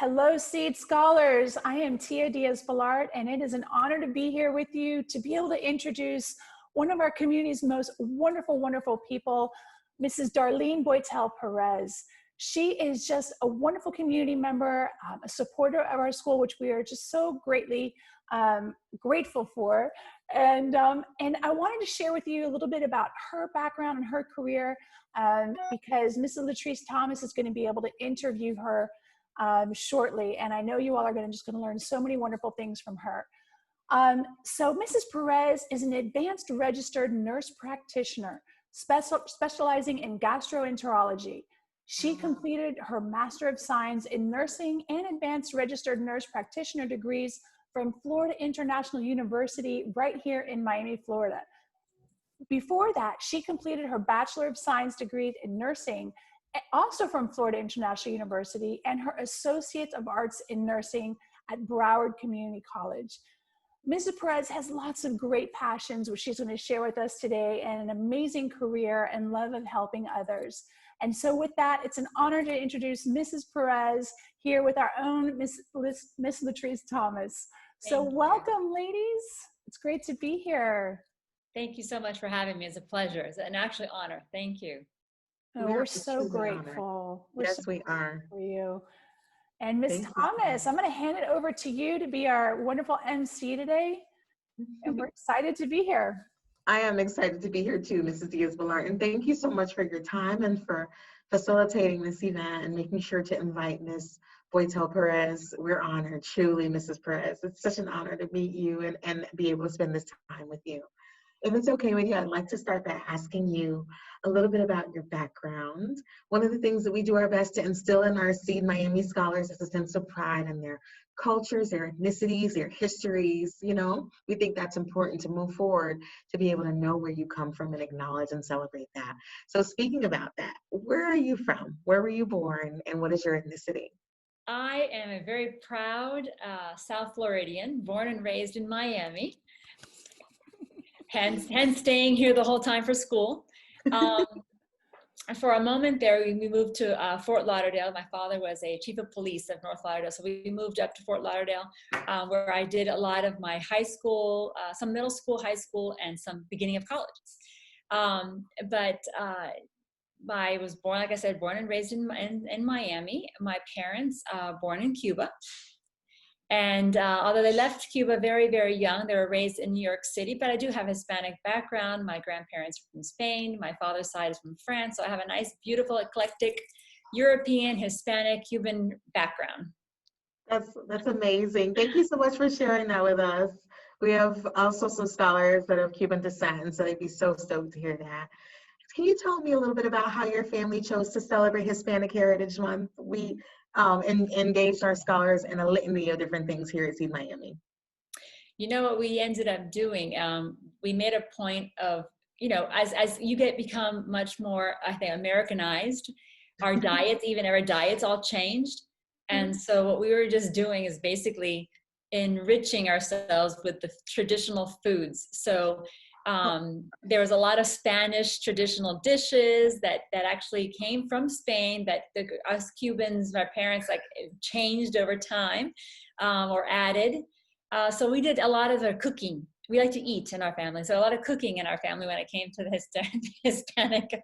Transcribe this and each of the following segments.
Hello, Seed Scholars. I am Tia Diaz-Balart, and it is an honor to be here with you to be able to introduce one of our community's most wonderful, wonderful people, Mrs. Darlene Boytell-Perez. She is just a wonderful community member, a supporter of our school, which we are just so greatly grateful for. And I wanted to share with you a little bit about her background and her career because Mrs. Latrice Thomas is going to be able to interview her shortly, and I know you all are just going to learn so many wonderful things from her. So Mrs. Perez is an advanced registered nurse practitioner specializing in gastroenterology. She completed her Master of Science in Nursing and Advanced Registered Nurse Practitioner degrees from Florida International University right here in Miami, Florida. Before that, she completed her Bachelor of Science degree in Nursing also from Florida International University, and her Associate of Arts in Nursing at Broward Community College. Mrs. Perez has lots of great passions, which she's going to share with us today, and an amazing career and love of helping others. And so with that, it's an honor to introduce Mrs. Perez here with our own Miss Latrice Thomas. So welcome, ladies. It's great to be here. Thank you so much for having me. It's a pleasure. It's an actual honor. Thank you. Oh, we're so grateful. Yes, we are. For you. And Ms. Thomas, I'm going to hand it over to you to be our wonderful MC today. And we're excited to be here. I am excited to be here too, Mrs. Diaz-Balart. And thank you so much for your time and for facilitating this event and making sure to invite Ms. Boytell-Perez. We're honored, truly, Mrs. Perez. It's such an honor to meet you and be able to spend this time with you. If it's okay with you, I'd like to start by asking you a little bit about your background. One of the things that we do our best to instill in our Seed Miami scholars is a sense of pride in their cultures, their ethnicities, their histories. You know, we think that's important to move forward, to be able to know where you come from and acknowledge and celebrate that. So speaking about that, where are you from? Where were you born? And what is your ethnicity? I am a very proud South Floridian, born and raised in Miami. Hence staying here the whole time for school. For a moment there, we moved to Fort Lauderdale. My father was a chief of police of North Lauderdale, so we moved up to Fort Lauderdale, where I did a lot of my high school, some middle school, high school, and some beginning of college. I was born, like I said, born and raised in Miami. My parents born in Cuba. And although they left Cuba very, very young, they were raised in New York City, but I do have Hispanic background. My grandparents are from Spain. My father's side is from France. So I have a nice, beautiful, eclectic European, Hispanic, Cuban background. That's amazing. Thank you so much for sharing that with us. We have also some scholars that are of Cuban descent, and so they'd be so stoked to hear that. Can you tell me a little bit about how your family chose to celebrate Hispanic Heritage Month? We engaged our scholars in a litany of different things here at Seed Miami. You know what we ended up doing? We made a point of, you know, as you become much more, I think, Americanized, our diets all changed. And so what we were just doing is basically enriching ourselves with the traditional foods. So there was a lot of Spanish traditional dishes that actually came from Spain that us Cubans, my parents, like changed over time or added. So we did a lot of the cooking. We like to eat in our family. So a lot of cooking in our family when it came to the Hispanic.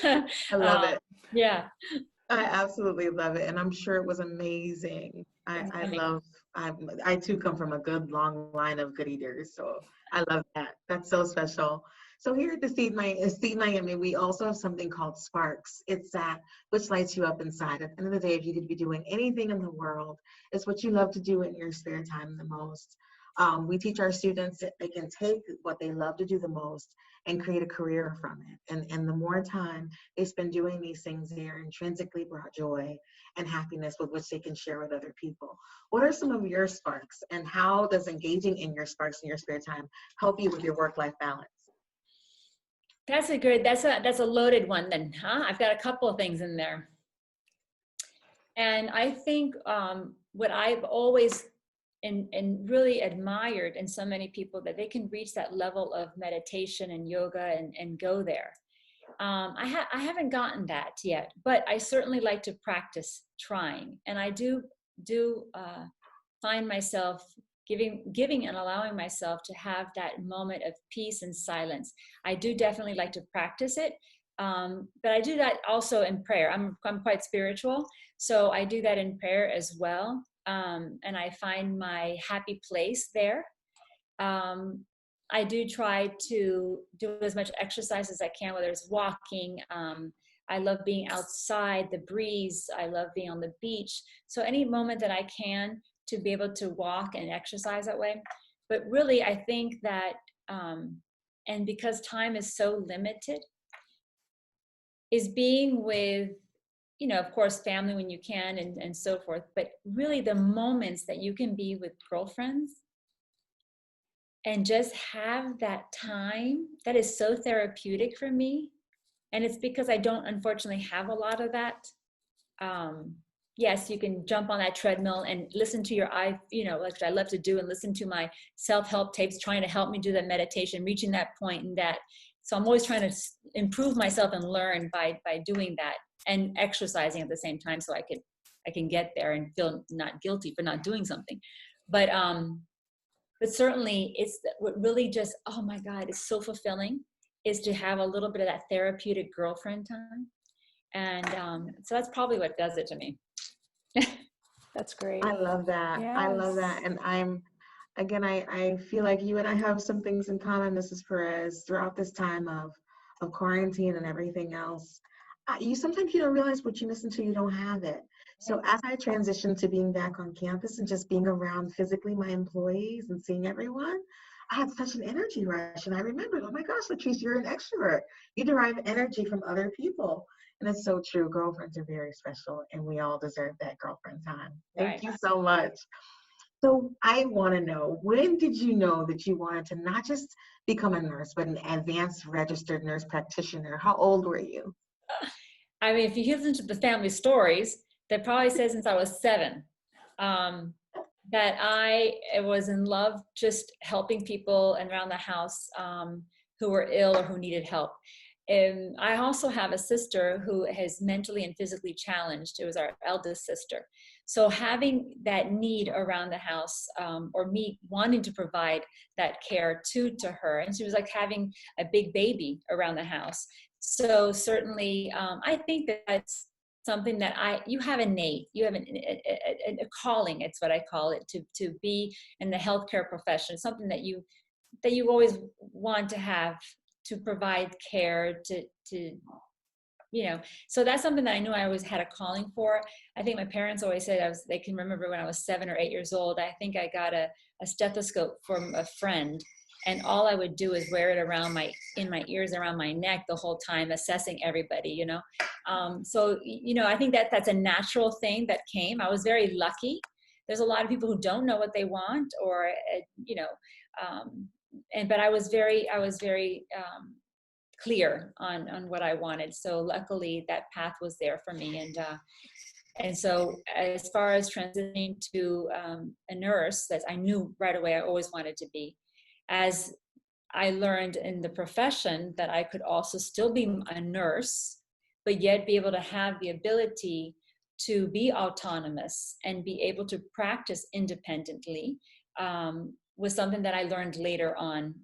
I love it. Yeah. I absolutely love it. And I'm sure it was amazing. I too come from a good long line of good eaters. So I love that. That's so special. So here at the Seed Miami, we also have something called Sparks. It's that which lights you up inside. At the end of the day, if you could be doing anything in the world, it's what you love to do in your spare time the most. We teach our students that they can take what they love to do the most and create a career from it. And the more time they spend doing these things, they are intrinsically brought joy and happiness with which they can share with other people. What are some of your sparks, and how does engaging in your sparks in your spare time help you with your work-life balance? That's a loaded one then, huh? I've got a couple of things in there. And I think what I've always and really admired in so many people, that they can reach that level of meditation and yoga and go there. I haven't gotten that yet, but I certainly like to practice trying. And I do do find myself giving and allowing myself to have that moment of peace and silence. I do definitely like to practice it, but I do that also in prayer. I'm quite spiritual, so I do that in prayer as well, and I find my happy place there. I do try to do as much exercise as I can, whether it's walking. I love being outside, the breeze. I love being on the beach. So any moment that I can to be able to walk and exercise that way. But really, I think that, and because time is so limited, is being with, of course, family when you can and so forth. But really the moments that you can be with girlfriends and just have that time, that is so therapeutic for me. And it's because I don't unfortunately have a lot of that. Yes, you can jump on that treadmill and listen to like I love to do, and listen to my self-help tapes trying to help me do that meditation, reaching that point and that. So I'm always trying to improve myself and learn by doing that and exercising at the same time, so I can get there and feel not guilty for not doing something. But certainly it's what really just, oh my God, it's so fulfilling, is to have a little bit of that therapeutic girlfriend time. And so that's probably what does it to me. That's great. I love that. Yes. I love that. And I feel like you and I have some things in common, Mrs. Perez, throughout this time of quarantine and everything else. Sometimes you don't realize what you miss until you don't have it. So as I transitioned to being back on campus and just being around physically my employees and seeing everyone, I had such an energy rush. And I remembered, oh my gosh, Latrice, you're an extrovert. You derive energy from other people. And it's so true. Girlfriends are very special, and we all deserve that girlfriend time. Thank you so much. So I want to know, when did you know that you wanted to not just become a nurse, but an advanced registered nurse practitioner? How old were you? I mean, if you listen to the family stories, that probably says since I was 7, that I was in love just helping people around the house who were ill or who needed help. And I also have a sister who is mentally and physically challenged. It was our eldest sister. So having that need around the house, or me wanting to provide that care to her, and she was like having a big baby around the house. So certainly, I think that's something that you have innate. You have a calling. It's what I call it, to be in the healthcare profession. Something that you always want to have, to provide care to so that's something that I knew I always had a calling for. I think my parents always said they can remember when I was 7 or 8 years old, I think I got a stethoscope from a friend, and all I would do is wear it in my ears, around my neck the whole time, assessing everybody, so I think that's a natural thing that came. I was very lucky. There's a lot of people who don't know what they want, or but I was very clear on what I wanted. So luckily that path was there for me. And so as far as transitioning to a nurse, that I knew right away I always wanted to be. As I learned in the profession that I could also still be a nurse, but yet be able to have the ability to be autonomous and be able to practice independently, was something that I learned later on.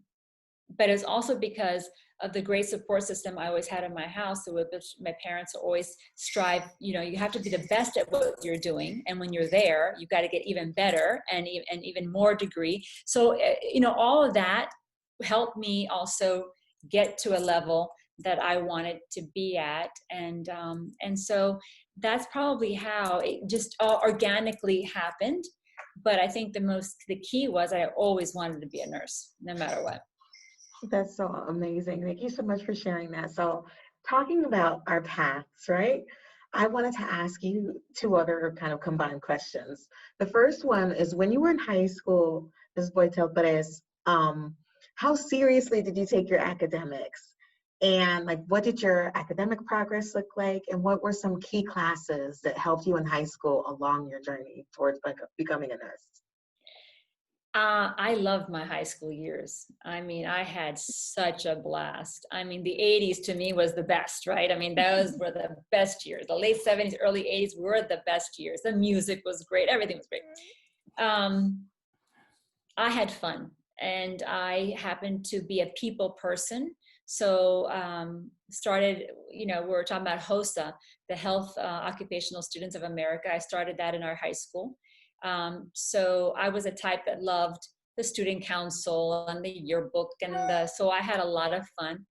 But it's also because of the great support system I always had in my house, with which my parents always strive, you have to be the best at what you're doing. And when you're there, you got to get even better and even more degree. So, all of that helped me also get to a level that I wanted to be at. And so that's probably how it just all organically happened. But I think the key was I always wanted to be a nurse, no matter what. That's so amazing. Thank you so much for sharing that. So talking about our paths, right? I wanted to ask you 2 other kind of combined questions. The first one is, when you were in high school, Ms. Boytell-Perez, how seriously did you take your academics? And what did your academic progress look like? And what were some key classes that helped you in high school along your journey towards becoming a nurse? I loved my high school years. I mean, I had such a blast. I mean, the 80s to me was the best, right? I mean, those were the best years. The late 70s, early 80s were the best years. The music was great. Everything was great. Um, I had fun, and I happened to be a people person. So started, we were talking about HOSA, the Health Occupational Students of America. I started that in our high school. So I was a type that loved the student council and the yearbook, so I had a lot of fun.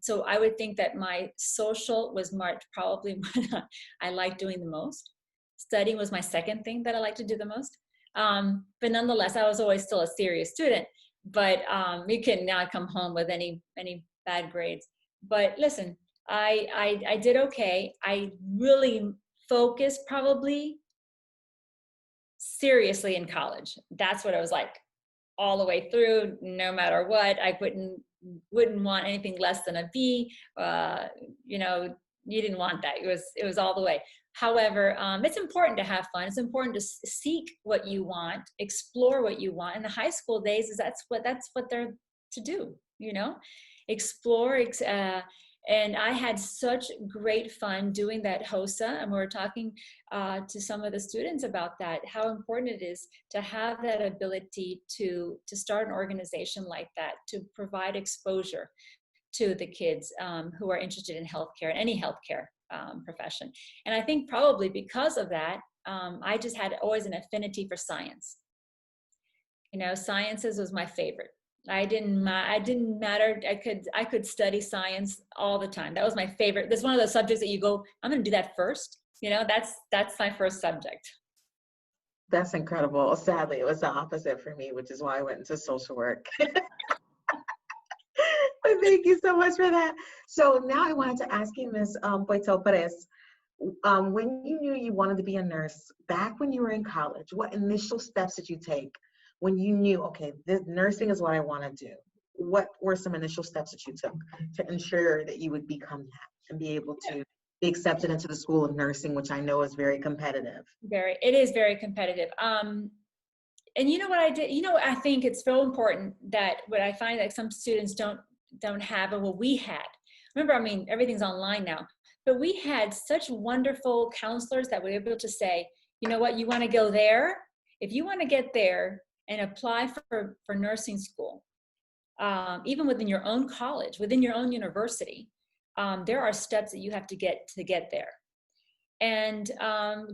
So I would think that my social was probably what I liked doing the most. Studying was my second thing that I liked to do the most. But nonetheless, I was always still a serious student. But you can now come home with any bad grades. But listen, I did okay. I really focused probably seriously in college. That's what I was like all the way through, no matter what. I wouldn't want anything less than a B. You didn't want that. It was all the way. However, it's important to have fun. It's important to seek what you want, explore what you want. In the high school days, that's what they're to do. Explore. And I had such great fun doing that HOSA. And we were talking to some of the students about that, how important it is to have that ability to start an organization like that, to provide exposure to the kids who are interested in healthcare, any healthcare profession. And I think probably because of that, I just had always an affinity for science. Sciences was my favorite. I didn't matter. I could study science all the time. That was my favorite. That's one of those subjects that you go, I'm going to do that first. That's my first subject. That's incredible. Sadly, it was the opposite for me, which is why I went into social work. But thank you so much for that. So now I wanted to ask you, Ms. Boytell-Perez, when you knew you wanted to be a nurse, back when you were in college, what initial steps did you take when you knew, okay, this nursing is what I want to do? What were some initial steps that you took to ensure that you would become that and be able to be accepted into the School of Nursing, which I know is very competitive? It is very competitive. And you know what I did? I think it's so important that what I find that some students don't have, and what we had. Remember, I mean, everything's online now, but we had such wonderful counselors that were able to say, you know what, you want to go there? If you want to get there and apply for nursing school, even within your own college, within your own university, there are steps that you have to get there. And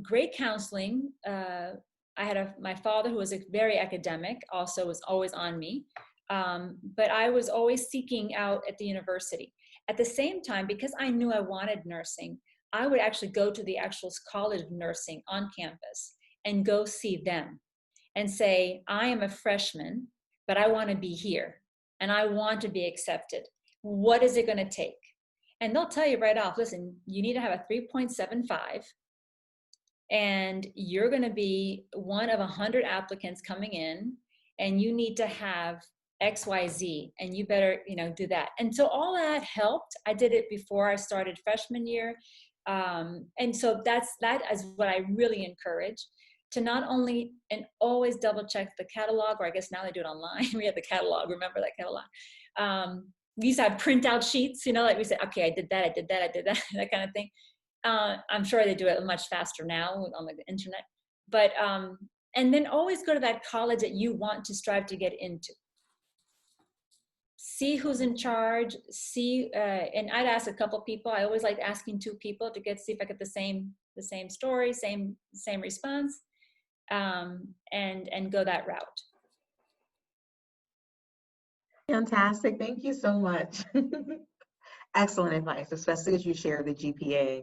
great counseling. I had my father, who was very academic, also was always on me. But I was always seeking out at the university. At the same time, because I knew I wanted nursing, I would actually go to the actual College of Nursing on campus and go see them and say, I am a freshman, but I want to be here and I want to be accepted. What is it going to take? And they'll tell you right off, listen, you need to have a 3.75, and you're going to be one of 100 applicants coming in, and you need to have XYZ, and you better, do that. And so all that helped. I did it before I started freshman year. And so that is what I really encourage, to not only, and always double check the catalog, or I guess now they do it online. We have the catalog, remember that catalog. We used to have printout sheets, like we said, okay, I did that, that kind of thing. I'm sure they do it much faster now on the internet. But, and then always go to that college that you want to strive to get into. See who's in charge, and I'd ask a couple people. I always like asking 2 people to see if I get the same story, same response, and go that route. Fantastic. Thank you so much. Excellent advice, especially as you share the GPA.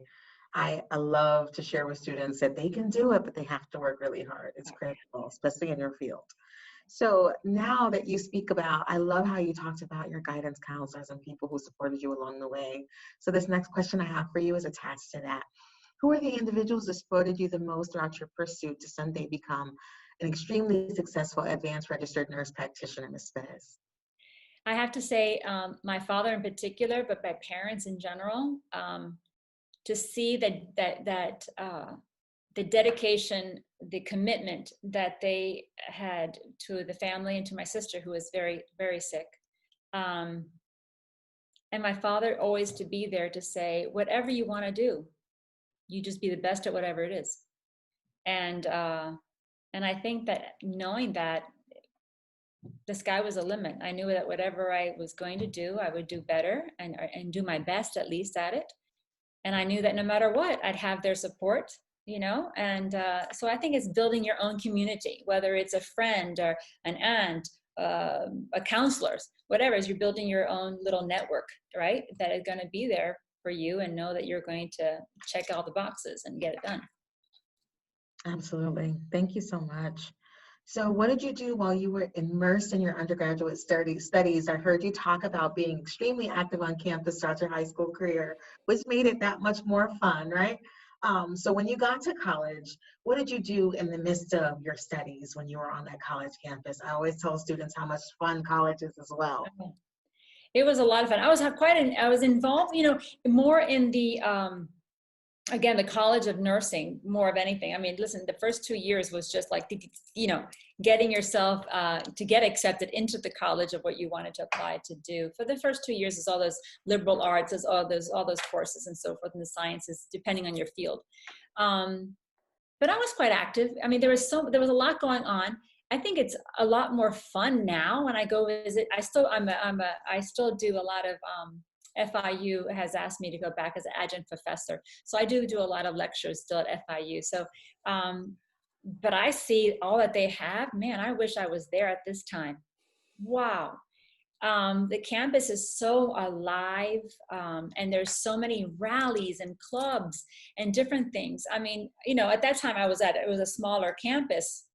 I love to share with students that they can do it, but they have to work really hard. It's critical, especially in your field. So now that you speak about, I love how you talked about your guidance counselors and people who supported you along the way. So this next question I have for you is attached to that. Who are the individuals that supported you the most throughout your pursuit to someday become an extremely successful advanced registered nurse practitioner, Ms. Perez? I have to say, my father in particular, but my parents in general, to see that the dedication, the commitment that they had to the family and to my sister, who was very, very sick. And my father always to be there to say, whatever you want to do, you just be the best at whatever it is. And I think that knowing that the sky was the limit, I knew that whatever I was going to do, I would do better and do my best at least at it. And I knew that no matter what, I'd have their support, you know? And so I think it's building your own community, whether it's a friend or an aunt, a counselor, whatever, is you're building your own little network, right? That is going to be there for you and know that you're going to check all the boxes and get it done. Absolutely. Thank you so much. So what did you do while you were immersed in your undergraduate studies? I heard you talk about being extremely active on campus throughout your high school career, which made it that much more fun, right? So when you got to college, what did you do in the midst of your studies when you were on that college campus? I always tell students how much fun college is as well. It was a lot of fun. I was involved, you know, more in the, again, the College of Nursing, more of anything. I mean, listen, the first 2 years was just like, you know, getting yourself to get accepted into the college of what you wanted to apply to do. For the first 2 years is all those liberal arts, is all those courses and so forth, and the sciences, depending on your field. But I was quite active. I mean, there was a lot going on. I think it's a lot more fun now when I go visit. I still do a lot of, FIU has asked me to go back as an adjunct professor. So I do a lot of lectures still at FIU. So, but I see all that they have. Man, I wish I was there at this time. Wow. The campus is so alive, and there's so many rallies and clubs and different things. I mean, you know, at that time it was a smaller campus.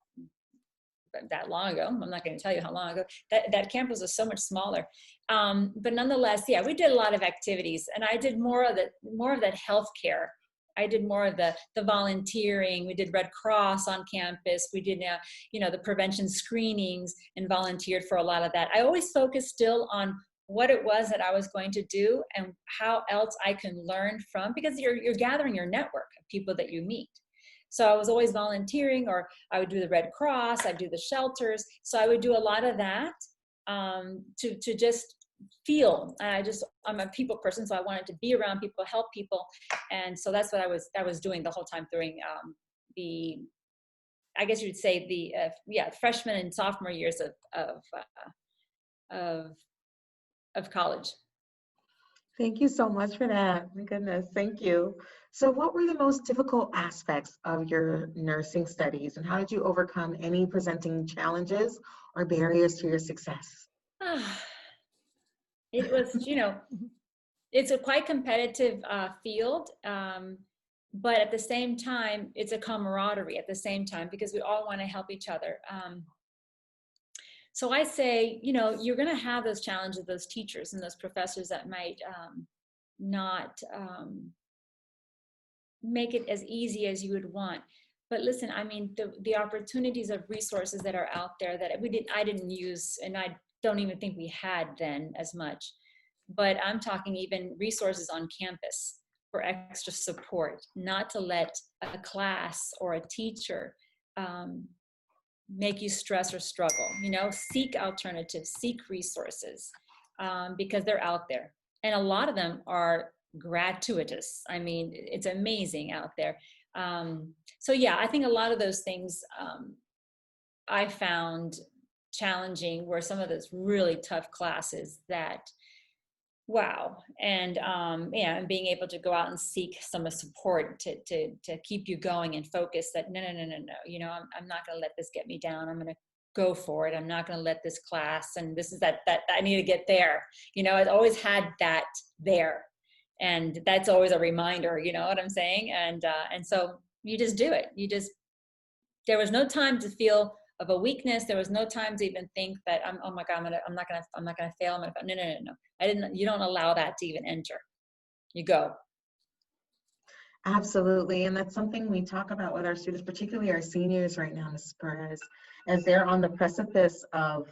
That long ago, I'm not going to tell you how long ago, that campus was so much smaller. But nonetheless, yeah, we did a lot of activities, and I did more of that healthcare. I did more of the volunteering. We did Red Cross on campus. We did, you know, the prevention screenings and volunteered for a lot of that. I always focused still on what it was that I was going to do and how else I can learn from, because you're gathering your network of people that you meet. So I was always volunteering, or I would do the Red Cross, I'd do the shelters. So I would do a lot of that to just feel. I'm a people person, so I wanted to be around people, help people. And so that's what I was doing the whole time during I guess you'd say the freshman and sophomore years of college. Thank you so much for that. My goodness, thank you. So what were the most difficult aspects of your nursing studies, and how did you overcome any presenting challenges or barriers to your success? It was, you know, it's a quite competitive field, but at the same time, it's a camaraderie at the same time, because we all want to help each other. So I say, you know, you're going to have those challenges, those teachers and those professors that might not make it as easy as you would want. But listen, I mean, the opportunities of resources that are out there that I didn't use, and I don't even think we had then as much. But I'm talking even resources on campus for extra support, not to let a class or a teacher make you stress or struggle. You know, seek alternatives, seek resources, because they're out there. And a lot of them are gratuitous. I mean, it's amazing out there. So yeah, I think a lot of those things I found challenging were some of those really tough classes that, wow. And and being able to go out and seek some support to keep you going and focus that no, you know, I'm not going to let this get me down. I'm going to go for it. I'm not going to let this class, and this is that I need to get there. You know, I've always had that there. And that's always a reminder, you know what I'm saying? And so you just do it. There was no time to feel of a weakness. There was no time to even think that oh my God, I'm not gonna fail. No. You don't allow that to even enter. You go. Absolutely, and that's something we talk about with our students, particularly our seniors right now, Ms. Perez, as they're on the precipice of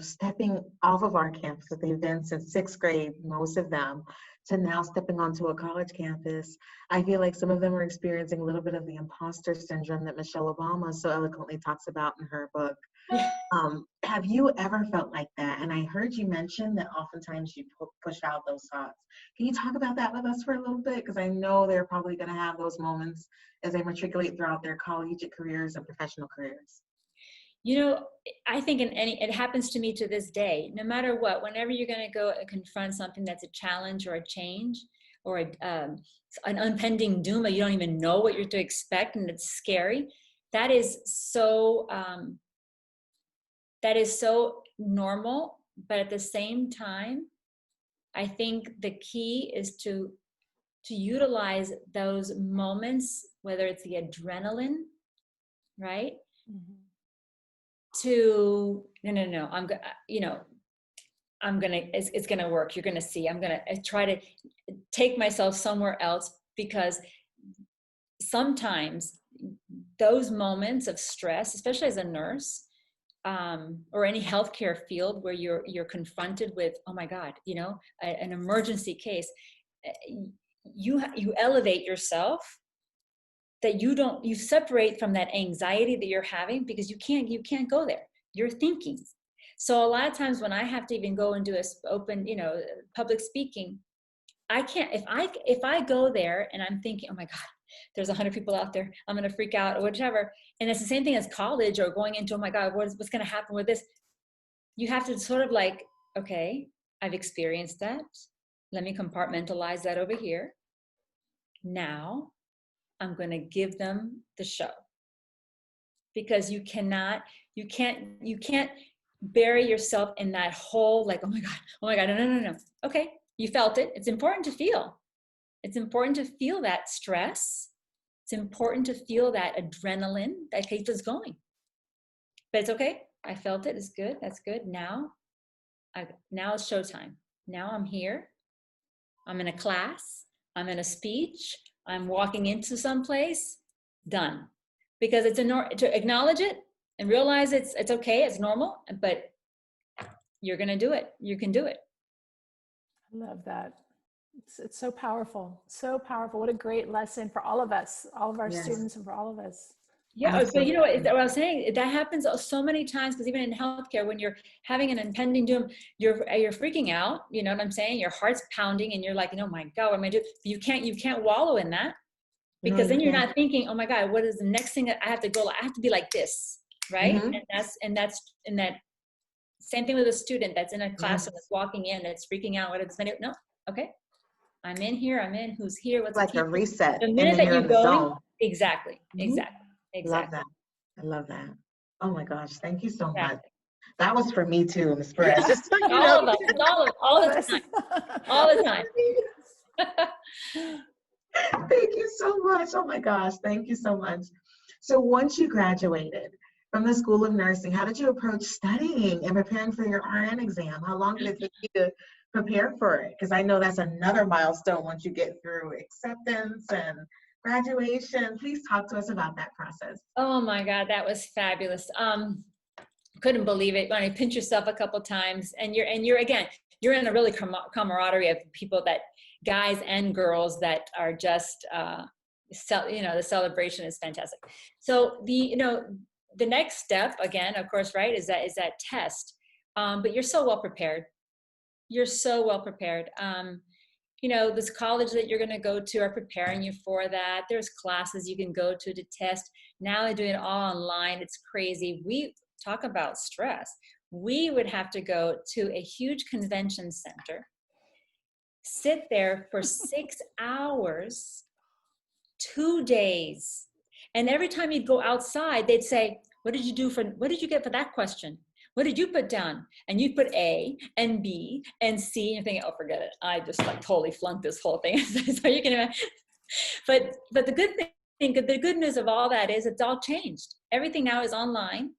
stepping off of our campus that they've been since 6th grade, most of them, to now stepping onto a college campus, I feel like some of them are experiencing a little bit of the imposter syndrome that Michelle Obama so eloquently talks about in her book. Have you ever felt like that? And I heard you mention that oftentimes you push out those thoughts. Can you talk about that with us for a little bit? Because I know they're probably going to have those moments as they matriculate throughout their collegiate careers and professional careers. You know, I think it happens to me to this day, no matter what, whenever you're going to go and confront something that's a challenge or a change or an impending doom that you don't even know what you're to expect and it's scary, that is so normal. But at the same time, I think the key is to utilize those moments, whether it's the adrenaline, right? Mm-hmm. It's gonna work. You're gonna see. I'm gonna try to take myself somewhere else, because sometimes those moments of stress, especially as a nurse, or any healthcare field where you're confronted with, oh my God, an emergency case, you elevate yourself, that you separate from that anxiety that you're having, because you can't go there. You're thinking. So a lot of times when I have to even go and do a open, public speaking, I can't, if I go there and I'm thinking, oh my God, there's 100 people out there, I'm going to freak out or whatever. And it's the same thing as college or going into, oh my God, what's going to happen with this? You have to sort of like, okay, I've experienced that. Let me compartmentalize that over here. Now I'm going to give them the show, because you can't bury yourself in that hole. Like, oh my God, no. Okay. You felt it. It's important to feel. It's important to feel that stress. It's important to feel that adrenaline that keeps us going. But it's okay. I felt it. It's good. That's good. Now it's showtime. Now I'm here. I'm in a class. I'm in a speech. I'm walking into some place. Done. Because it's to acknowledge it and realize it's okay. It's normal. But you're going to do it. You can do it. I love that. It's so powerful. So powerful. What a great lesson for all of us, all of our students, and for all of us. Yeah, Absolutely. but what I was saying, that happens so many times, because even in healthcare, when you're having an impending doom, you're freaking out. You know what I'm saying? Your heart's pounding, and you're like, oh my God, what am I doing? You can't wallow in that, because then you're not thinking, oh my God, what is the next thing that I have to go? I have to be like this, right? Mm-hmm. And that's same thing with a student that's in a class and that's walking in, that's freaking out. No, okay. I'm in here. Who's here? What's like a reset? The minute that you're going, exactly. Love that. I love that. Oh my gosh, thank you so much. That was for me too, Ms. Perez. Just so you know. All the time. Thank you so much. Oh my gosh, thank you so much. So once you graduated from the School of Nursing, how did you approach studying and preparing for your RN exam? How long did it take you to prepare for it? Because I know that's another milestone once you get through acceptance and graduation. Please talk to us about that process. Oh my God, that was fabulous. Couldn't believe it when you pinch yourself a couple times, and you're in a really camaraderie of people, that guys and girls that are just the celebration is fantastic. So the next step, again, of course, right, is that test. But you're so well prepared. This college that you're going to go to are preparing you for that. There's classes you can go to test. Now they're doing it all online. It's crazy. We talk about stress. We would have to go to a huge convention center, sit there for 6 hours, 2 days. And every time you'd go outside, they'd say, what did you get for that question? What did you put down? And you put A and B and C, and you're thinking, oh, forget it. I just totally flunked this whole thing. So you can imagine. But the good news of all that is it's all changed. Everything now is online.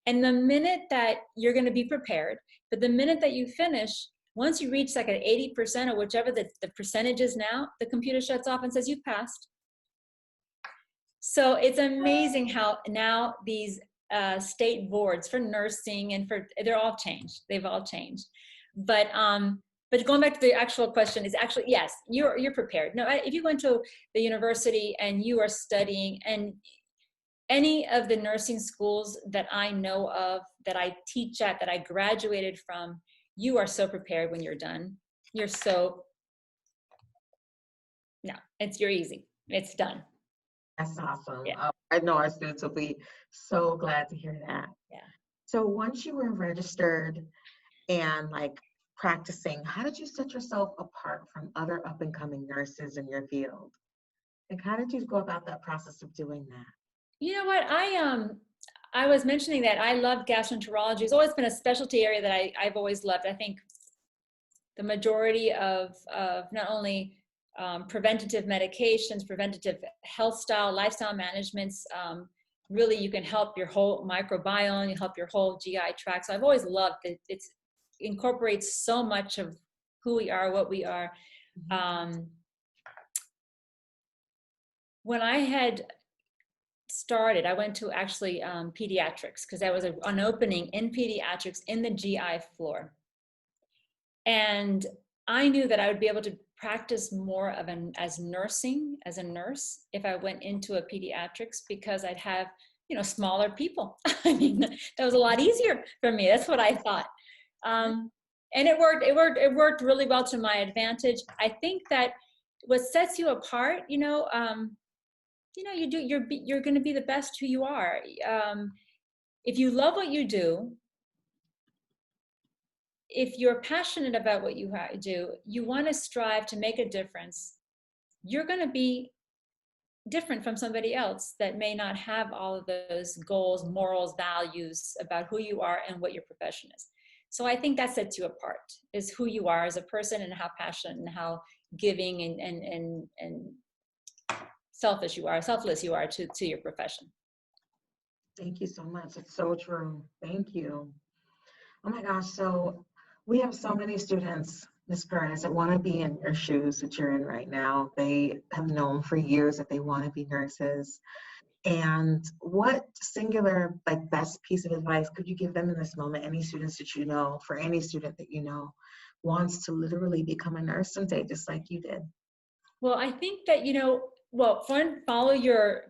And the minute that you're going to be prepared, but the minute that you finish, once you reach like an 80% or whichever the percentage is now, the computer shuts off and says you've passed. So it's amazing how now these state boards for nursing and they're all changed. They've all changed. But But going back to the actual question is actually, yes, you're prepared. No, if you went to the university and you are studying, and any of the nursing schools that I know of, that I teach at, that I graduated from, you are so prepared when you're done. You're so, no, you're easy. It's done. That's awesome. Yeah. I know our students will be so glad to hear that. Yeah. So once you were registered and like practicing, how did you set yourself apart from other up and coming nurses in your field? Like, how did you go about that process of doing that? You know what, I was mentioning that I love gastroenterology. It's always been a specialty area that I've always loved. I think the majority of not only preventative medications, preventative health style, lifestyle managements, really you can help your whole microbiome, you help your whole GI tract. So I've always loved that it incorporates so much of who we are, what we are. When I had started, I went to actually pediatrics, because there was an opening in pediatrics in the GI floor. And I knew that I would be able to practice more of as a nurse, if I went into a pediatrics, because I'd have, smaller people. I mean, that was a lot easier for me. That's what I thought. And it worked really well to my advantage. I think that what sets you apart, you're going to be the best who you are. If you love what you do, if you're passionate about what you do, you want to strive to make a difference, you're going to be different from somebody else that may not have all of those goals, morals, values about who you are and what your profession is. So I think that sets you apart, is who you are as a person and how passionate and how giving and selfless you are to your profession. Thank you so much. It's so true. Thank you. Oh my gosh. So we have so many students, Ms. Perez, that want to be in your shoes that you're in right now. They have known for years that they want to be nurses. And what singular, like, best piece of advice could you give them in this moment? Any students that you know, for any student that you know, wants to literally become a nurse someday, just like you did? Well, I think that, follow your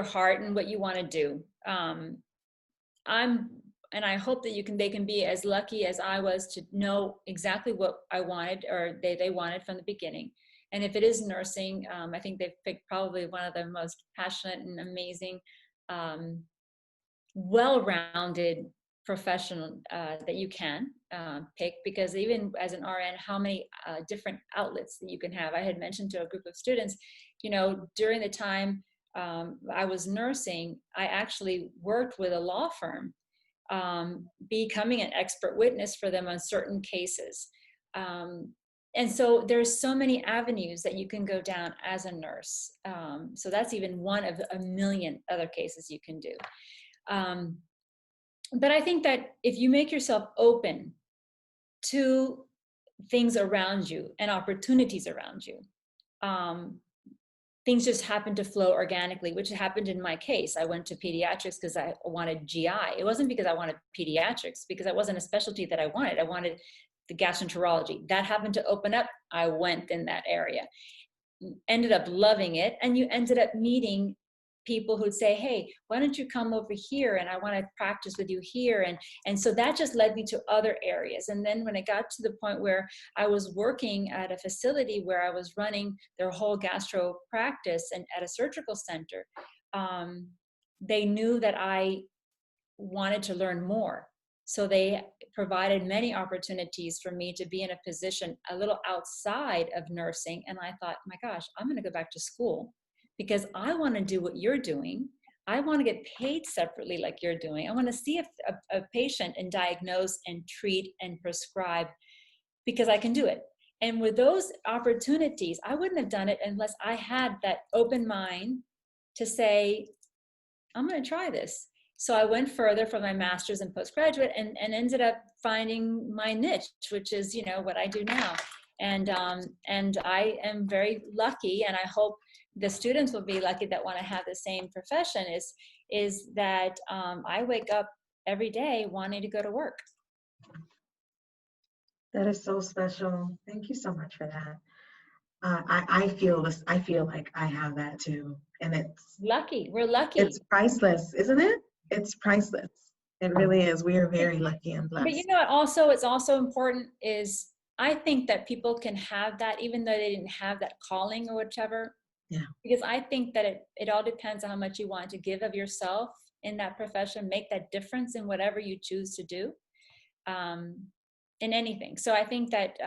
heart and what you want to do. And I hope that they can be as lucky as I was to know exactly what I wanted, or they wanted from the beginning. And if it is nursing, I think they've picked probably one of the most passionate and amazing, well-rounded professional that you can pick, because even as an RN, how many different outlets that you can have. I had mentioned to a group of students, during the time I was nursing, I actually worked with a law firm, becoming an expert witness for them on certain cases. And so there's so many avenues that you can go down as a nurse. So that's even one of a million other cases you can do. But I think that if you make yourself open to things around you and opportunities around you, things just happen to flow organically, which happened in my case. I went to pediatrics because I wanted GI. It wasn't because I wanted pediatrics, because that wasn't a specialty that I wanted. I wanted the gastroenterology. That happened to open up. I went in that area, ended up loving it. And you ended up meeting people who'd say, hey, why don't you come over here? And I want to practice with you here. And so that just led me to other areas. And then when it got to the point where I was working at a facility where I was running their whole gastro practice and at a surgical center, they knew that I wanted to learn more. So they provided many opportunities for me to be in a position a little outside of nursing. And I thought, my gosh, I'm going to go back to school, because I want to do what you're doing. I want to get paid separately like you're doing. I want to see a patient and diagnose and treat and prescribe, because I can do it. And with those opportunities, I wouldn't have done it unless I had that open mind to say, I'm going to try this. So I went further for my master's and postgraduate, and ended up finding my niche, which is, what I do now. And I am very lucky, and I hope the students will be lucky that want to have the same profession, is that I wake up every day wanting to go to work. That is so special. Thank you so much for that. I feel this. I feel like I have that too, and Lucky. We're lucky. it's priceless, isn't it? It's priceless. It really is. We are very lucky and But blessed. you know what also, it's also important is I think that people can have that even though they didn't have that calling or whichever. Yeah. Because I think that it all depends on how much you want to give of yourself in that profession, make that difference in whatever you choose to do, in anything. So I think that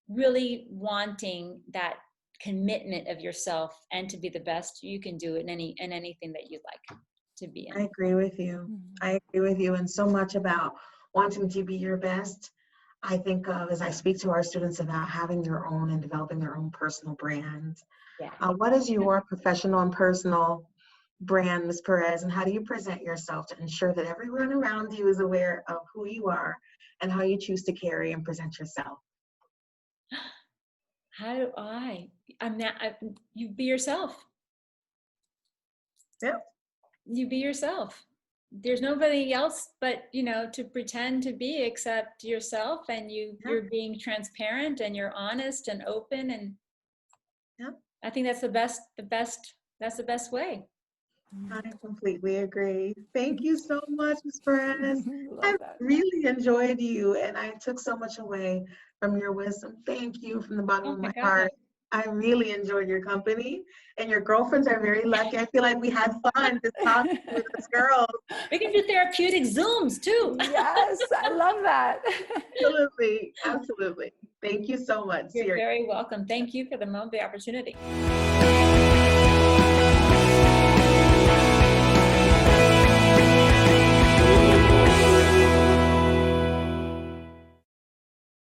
really wanting that commitment of yourself and to be the best you can do in anything that you'd like to be in. I agree with you. I agree with you. And so much about wanting to be your best. I think of as I speak to our students about having their own and developing their own personal brand. Yeah. What is your professional and personal brand, Ms. Perez, and how do you present yourself to ensure that everyone around you is aware of who you are and how you choose to carry and present yourself? How do I'm not, you be yourself. Yep. You be yourself. There's nobody else but, to pretend to be except yourself, and you're being transparent and you're honest and open. And I think that's that's the best way. I completely agree. Thank you so much, Ms. Perez. I that. really enjoyed you, and I took so much away from your wisdom. Thank you from the bottom of my heart. I really enjoyed your company, and your girlfriends are very lucky. I feel like we had fun just talking with us girls. We can do therapeutic Zooms too. Yes, I love that. Absolutely, absolutely. Thank you so much. You're very welcome. Thank you for the opportunity.